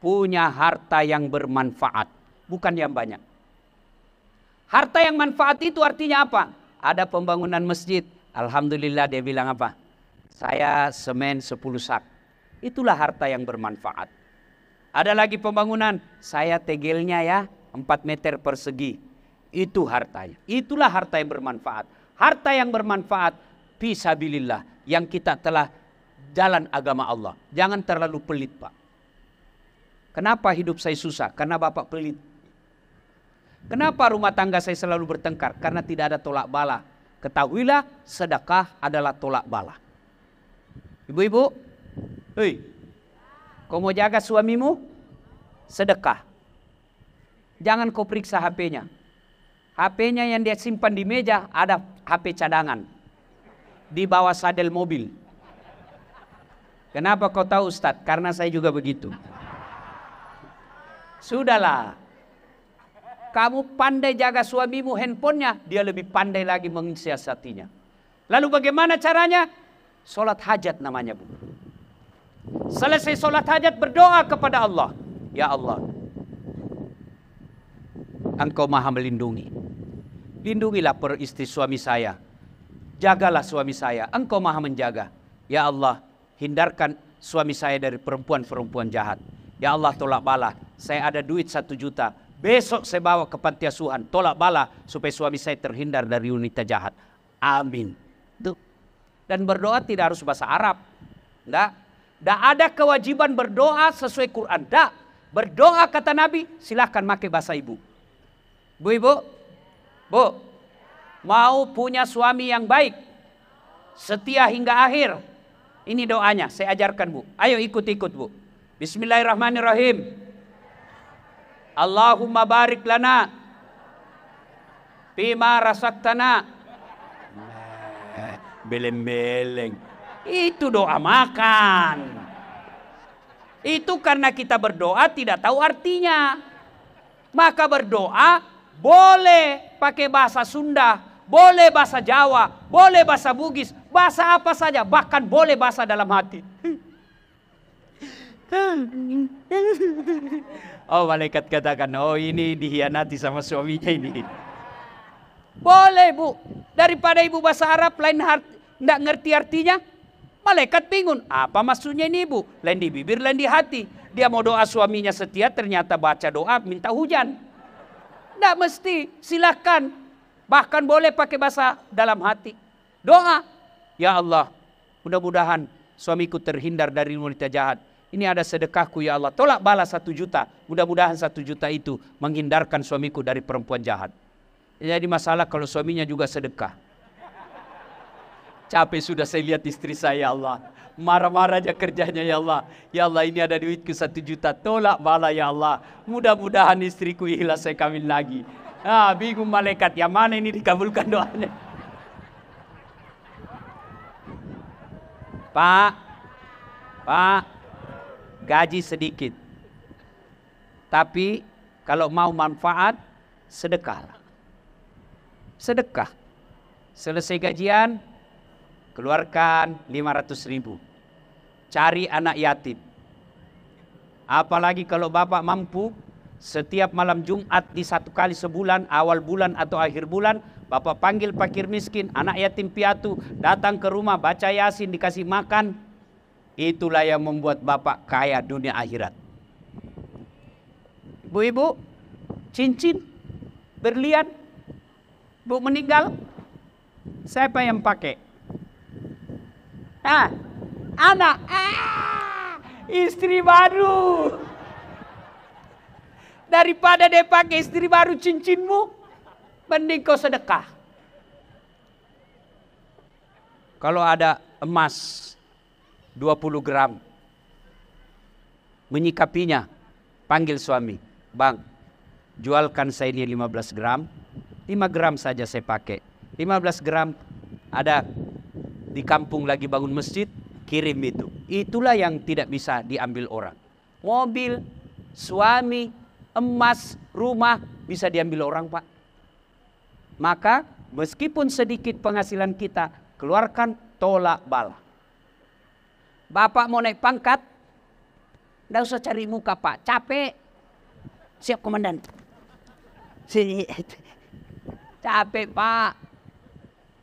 punya harta yang bermanfaat, bukan yang banyak. Harta yang manfaat itu artinya apa? Ada pembangunan masjid, alhamdulillah dia bilang apa? Saya semen 10 sak. Itulah harta yang bermanfaat. Ada lagi pembangunan, saya tegelnya ya 4 meter persegi. Itu hartanya. Itulah harta yang bermanfaat. Harta yang bermanfaat fisabilillah, yang kita telah jalan agama Allah. Jangan terlalu pelit, Pak. Kenapa hidup saya susah? Karena Bapak pelit. Kenapa rumah tangga saya selalu bertengkar? Karena tidak ada tolak bala. Ketahuilah, sedekah adalah tolak bala. Ibu-ibu, hei, kau mau jaga suamimu? Sedekah. Jangan kau periksa HP-nya. HP-nya yang dia simpan di meja ada HP cadangan di bawah sadel mobil. Kenapa kau tahu, Ustadz? Karena saya juga begitu. Sudahlah. Kamu pandai jaga suamimu handphonenya, dia lebih pandai lagi mensiasatinya. Lalu bagaimana caranya? Sholat hajat namanya, Bu. Selesai sholat hajat berdoa kepada Allah. Ya Allah, Engkau maha melindungi. Lindungilah istri suami saya. Jagalah suami saya. Engkau maha menjaga. Ya Allah, hindarkan suami saya dari perempuan-perempuan jahat. Ya Allah, tolak bala. Saya ada duit 1 juta. Besok saya bawa ke panti asuhan. Tolak bala supaya suami saya terhindar dari wanita jahat. Amin. Tuh. Dan berdoa tidak harus bahasa Arab. Tidak ada kewajiban berdoa sesuai Quran. Tidak. Berdoa kata Nabi, silahkan pakai bahasa ibu. Bu, mau punya suami yang baik, setia hingga akhir. Ini doanya, saya ajarkan, Bu. Ayo ikut-ikut, Bu. Bismillahirrahmanirrahim. Allahumma barik lana bima rasaktana. Beleng-beleng. Itu doa makan. Itu karena kita berdoa tidak tahu artinya. Maka berdoa boleh pakai bahasa Sunda, boleh bahasa Jawa, boleh bahasa Bugis, bahasa apa saja, bahkan boleh bahasa dalam hati. Oh, malaikat katakan, oh ini dihianati sama suaminya ini. Boleh, Bu. Daripada ibu bahasa Arab lain tidak ngerti artinya, malaikat bingung. Apa maksudnya ini, Bu? Lain di bibir, lain di hati. Dia mau doa suaminya setia, ternyata baca doa minta hujan. Tidak mesti, silakan. Bahkan boleh pakai bahasa dalam hati. Doa, ya Allah, mudah-mudahan suamiku terhindar dari wanita jahat. Ini ada sedekahku ya Allah. Tolak balas 1 juta. Mudah-mudahan 1 juta itu menghindarkan suamiku dari perempuan jahat. Jadi masalah kalau suaminya juga sedekah. Capek sudah saya lihat istri saya, ya Allah. Marah-marah aja kerjanya, ya Allah. Ya Allah, ini ada duitku 1 juta. Tolak bala, ya Allah. Mudah-mudahan istriku ikhlas saya kawin lagi. Bingung malaikat. Yang mana ini dikabulkan doanya? Pak. Gaji sedikit. Tapi kalau mau manfaat, sedekahlah. Sedekah. Selesai gajian, keluarkan 500.000. Cari anak yatim. Apalagi kalau Bapak mampu, setiap malam Jumat di 1 kali sebulan, awal bulan atau akhir bulan, Bapak panggil fakir miskin, anak yatim piatu, datang ke rumah, baca Yasin, dikasih makan. Itulah yang membuat Bapak kaya dunia akhirat. Bu-ibu, cincin, berlian, Bu meninggal, siapa yang pakai? Anak, istri baru. Daripada dia pakai istri baru cincinmu, mending kau sedekah. Kalau ada emas 20 gram, menyikapinya, panggil suami, bang, jualkan saya ini 15 gram, 5 gram saja saya pakai, 15 gram ada di kampung lagi bangun masjid, kirim itu. Itulah yang tidak bisa diambil orang. Mobil, suami, emas, rumah bisa diambil orang, Pak. Maka meskipun sedikit penghasilan kita, keluarkan tolak bala. Bapak mau naik pangkat, Nggak usah cari muka Pak, capek. Siap komandan. Capek Pak.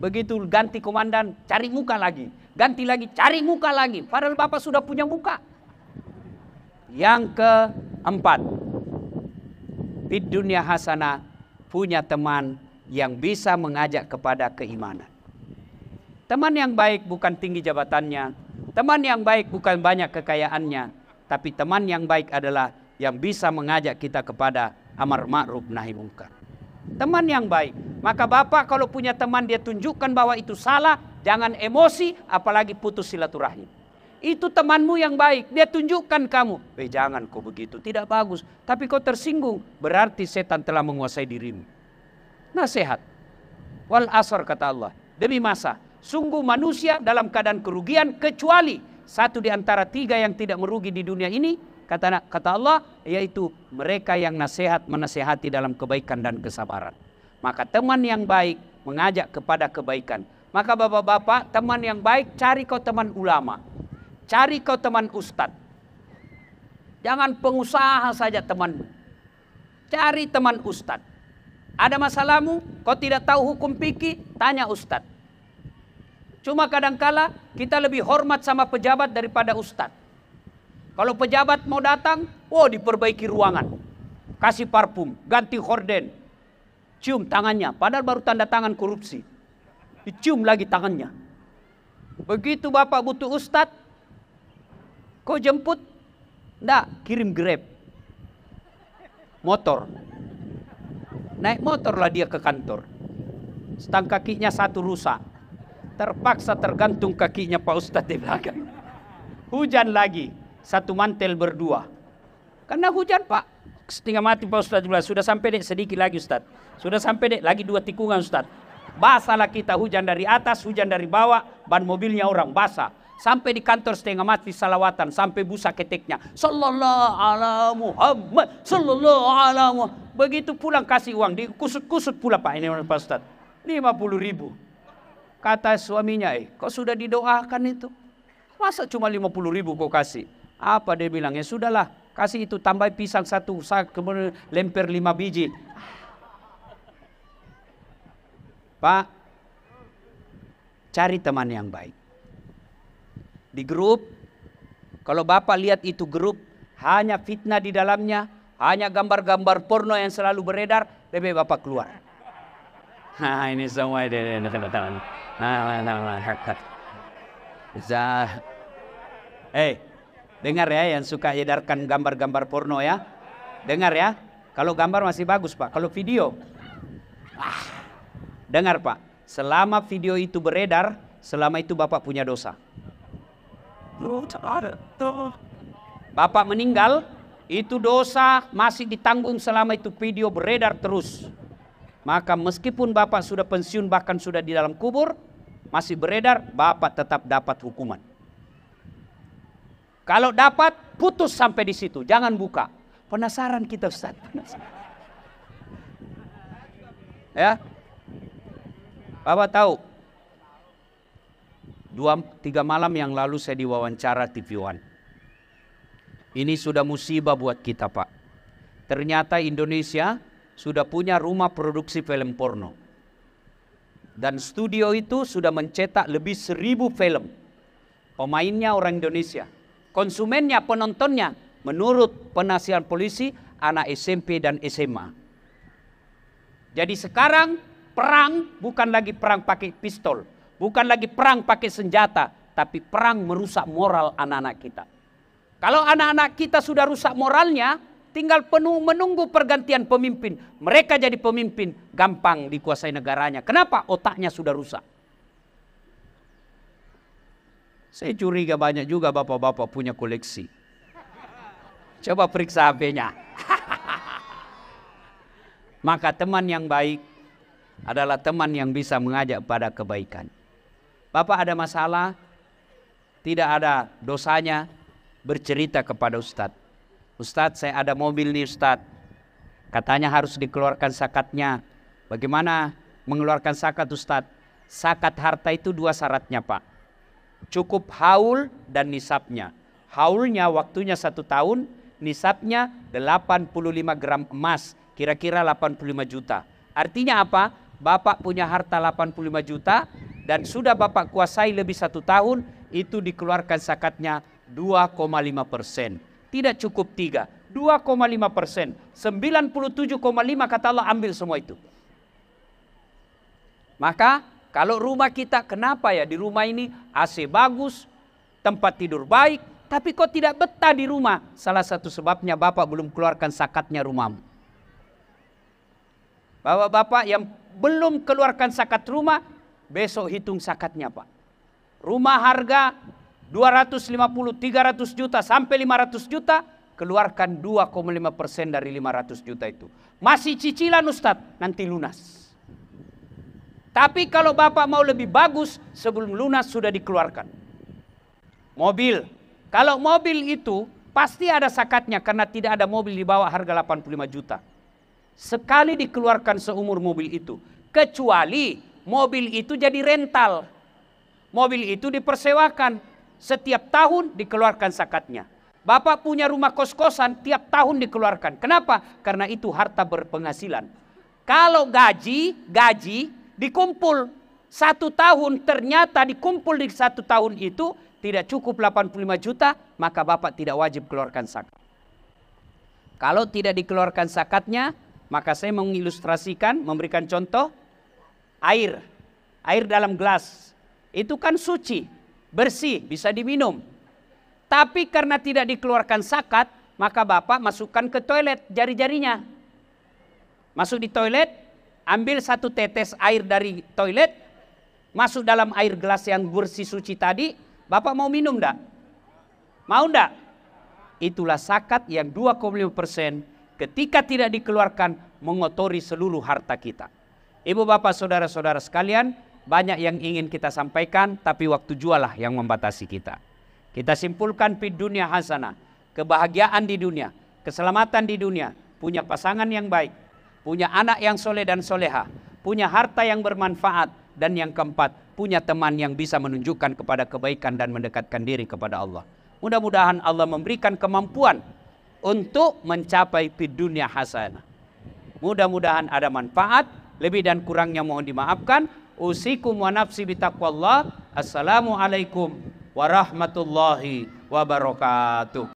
Begitu ganti komandan, cari muka lagi. Ganti lagi, cari muka lagi. Padahal Bapak sudah punya muka. Yang keempat, fid dunya hasanah, punya teman yang bisa mengajak kepada keimanan. Teman yang baik bukan tinggi jabatannya, teman yang baik bukan banyak kekayaannya, tapi teman yang baik adalah yang bisa mengajak kita kepada amar ma'ruf nahi mungkar. Teman yang baik. Maka Bapak kalau punya teman dia tunjukkan bahwa itu salah, jangan emosi, apalagi putus silaturahim. Itu temanmu yang baik, dia tunjukkan kamu. Jangan kau begitu, tidak bagus. Tapi kau tersinggung, berarti setan telah menguasai dirimu. Nasihat. Wal asr kata Allah. Demi masa, sungguh manusia dalam keadaan kerugian kecuali satu di antara tiga yang tidak merugi di dunia ini. Kata Allah, yaitu mereka yang menasehati dalam kebaikan dan kesabaran. Maka teman yang baik mengajak kepada kebaikan. Maka bapak-bapak, teman yang baik cari kau teman ulama. Cari kau teman ustadz. Jangan pengusaha saja temanmu. Cari teman ustadz. Ada masalahmu, kau tidak tahu hukum fikih, tanya ustadz. Cuma kadangkala kita lebih hormat sama pejabat daripada ustadz. Kalau pejabat mau datang, diperbaiki ruangan. Kasih parfum, ganti horden. Cium tangannya, padahal baru tanda tangan korupsi. Dicium lagi tangannya. Begitu Bapak butuh ustadz, kau jemput, enggak, kirim Grab. Motor. Naik motorlah dia ke kantor. Stang kakinya satu rusak. Terpaksa tergantung kakinya Pak Ustadz di belakang. Hujan lagi, satu mantel berdua. Karena hujan Pak, setengah mati Pak Ustadz bilang, sudah sampai dek sedikit lagi Ustadz. Sudah sampai dek lagi 2 tikungan Ustadz. Basahlah kita, hujan dari atas, hujan dari bawah, ban mobilnya orang basah. Sampai di kantor setengah mati salawatan, sampai busa keteknya. Sallallahu ala Muhammad, sallallahu ala Muhammad. Begitu pulang kasih uang, dikusut-kusut pula Pak ini Pak Ustadz. 50.000. Kata suaminya, kau sudah didoakan itu. Masa cuma 50.000 kau kasih? Apa dia bilang? Ya sudahlah, kasih itu, tambah pisang 1, kemudian lemper 5 biji. Pak, cari teman yang baik. Di grup, kalau Bapak lihat itu grup, hanya fitnah di dalamnya, hanya gambar-gambar porno yang selalu beredar, lebih Bapak keluar. Nah ini semua teman-teman. Dengar ya yang suka edarkan gambar-gambar porno ya. Dengar ya, kalau gambar masih bagus Pak, kalau video. Dengar Pak, selama video itu beredar, selama itu Bapak punya dosa. Bapak meninggal, itu dosa masih ditanggung selama itu video beredar terus. Maka meskipun Bapak sudah pensiun, bahkan sudah di dalam kubur, masih beredar, Bapak tetap dapat hukuman. Kalau dapat, putus sampai di situ, jangan buka. Penasaran kita Ustaz. Ya, Bapak tahu, 2-3 malam yang lalu saya diwawancara TV One. Ini sudah musibah buat kita Pak. Ternyata Indonesia sudah punya rumah produksi film porno. Dan studio itu sudah mencetak lebih 1.000 film. Pemainnya orang Indonesia. Konsumennya, penontonnya, menurut penasihat polisi, anak SMP dan SMA. Jadi sekarang perang bukan lagi perang pakai pistol. Bukan lagi perang pakai senjata. Tapi perang merusak moral anak-anak kita. Kalau anak-anak kita sudah rusak moralnya, tinggal menunggu pergantian pemimpin. Mereka jadi pemimpin, gampang dikuasai negaranya. Kenapa? Otaknya sudah rusak. Saya curiga banyak juga bapak-bapak punya koleksi. Coba periksa HP-nya. Maka teman yang baik adalah teman yang bisa mengajak pada kebaikan. Bapak ada masalah, tidak ada dosanya, bercerita kepada Ustadz. Ustadz, saya ada mobil nih Ustadz. Katanya harus dikeluarkan zakatnya. Bagaimana mengeluarkan zakat Ustadz? Zakat harta itu 2 syaratnya Pak. Cukup haul dan nisabnya. haulnya waktunya 1 tahun, nisabnya 85 gram emas, kira-kira 85 juta. Artinya apa? Bapak punya harta 85 juta dan sudah Bapak kuasai lebih 1 tahun, itu dikeluarkan zakatnya 2,5%. Tidak cukup 3, 2,5%. 97,5 kata Allah, ambil semua itu. Maka kalau rumah kita, kenapa ya di rumah ini AC bagus, tempat tidur baik, tapi kok tidak betah di rumah? Salah satu sebabnya Bapak belum keluarkan zakatnya rumahmu. Bapak-bapak yang belum keluarkan zakat rumah, besok hitung zakatnya Pak. Rumah harga 250, 300 juta sampai 500 juta, keluarkan 2,5% dari 500 juta itu. Masih cicilan Ustadz, nanti lunas. Tapi kalau Bapak mau lebih bagus, sebelum lunas sudah dikeluarkan. Mobil, kalau mobil itu pasti ada zakatnya karena tidak ada mobil di bawah harga 85 juta. Sekali dikeluarkan seumur mobil itu, kecuali mobil itu jadi rental. Mobil itu dipersewakan, setiap tahun dikeluarkan zakatnya. Bapak punya rumah kos-kosan, tiap tahun dikeluarkan. Kenapa? Karena itu harta berpenghasilan. Kalau gaji dikumpul 1 tahun, ternyata dikumpul di 1 tahun itu tidak cukup 85 juta, maka Bapak tidak wajib keluarkan zakat. Kalau tidak dikeluarkan zakatnya, maka saya mengilustrasikan, memberikan contoh, air dalam gelas. Itu kan suci, bersih, bisa diminum. Tapi karena tidak dikeluarkan zakat, maka Bapak masukkan ke toilet jari-jarinya. Masuk di toilet, ambil 1 tetes air dari toilet, masuk dalam air gelas yang bersih suci tadi, Bapak mau minum enggak? Mau enggak? Itulah zakat yang 2,5% ketika tidak dikeluarkan mengotori seluruh harta kita. Ibu bapak saudara-saudara sekalian, banyak yang ingin kita sampaikan, tapi waktu jualah yang membatasi kita. Kita simpulkan fid dunya hasanah, kebahagiaan di dunia, keselamatan di dunia, punya pasangan yang baik, punya anak yang soleh dan soleha, punya harta yang bermanfaat, dan yang keempat, punya teman yang bisa menunjukkan kepada kebaikan dan mendekatkan diri kepada Allah. Mudah-mudahan Allah memberikan kemampuan untuk mencapai fid dunya hasanah. Mudah-mudahan ada manfaat, lebih dan kurangnya mohon dimaafkan. Usikum wa nafsi bitaqwallah. Assalamualaikum warahmatullahi wabarakatuh.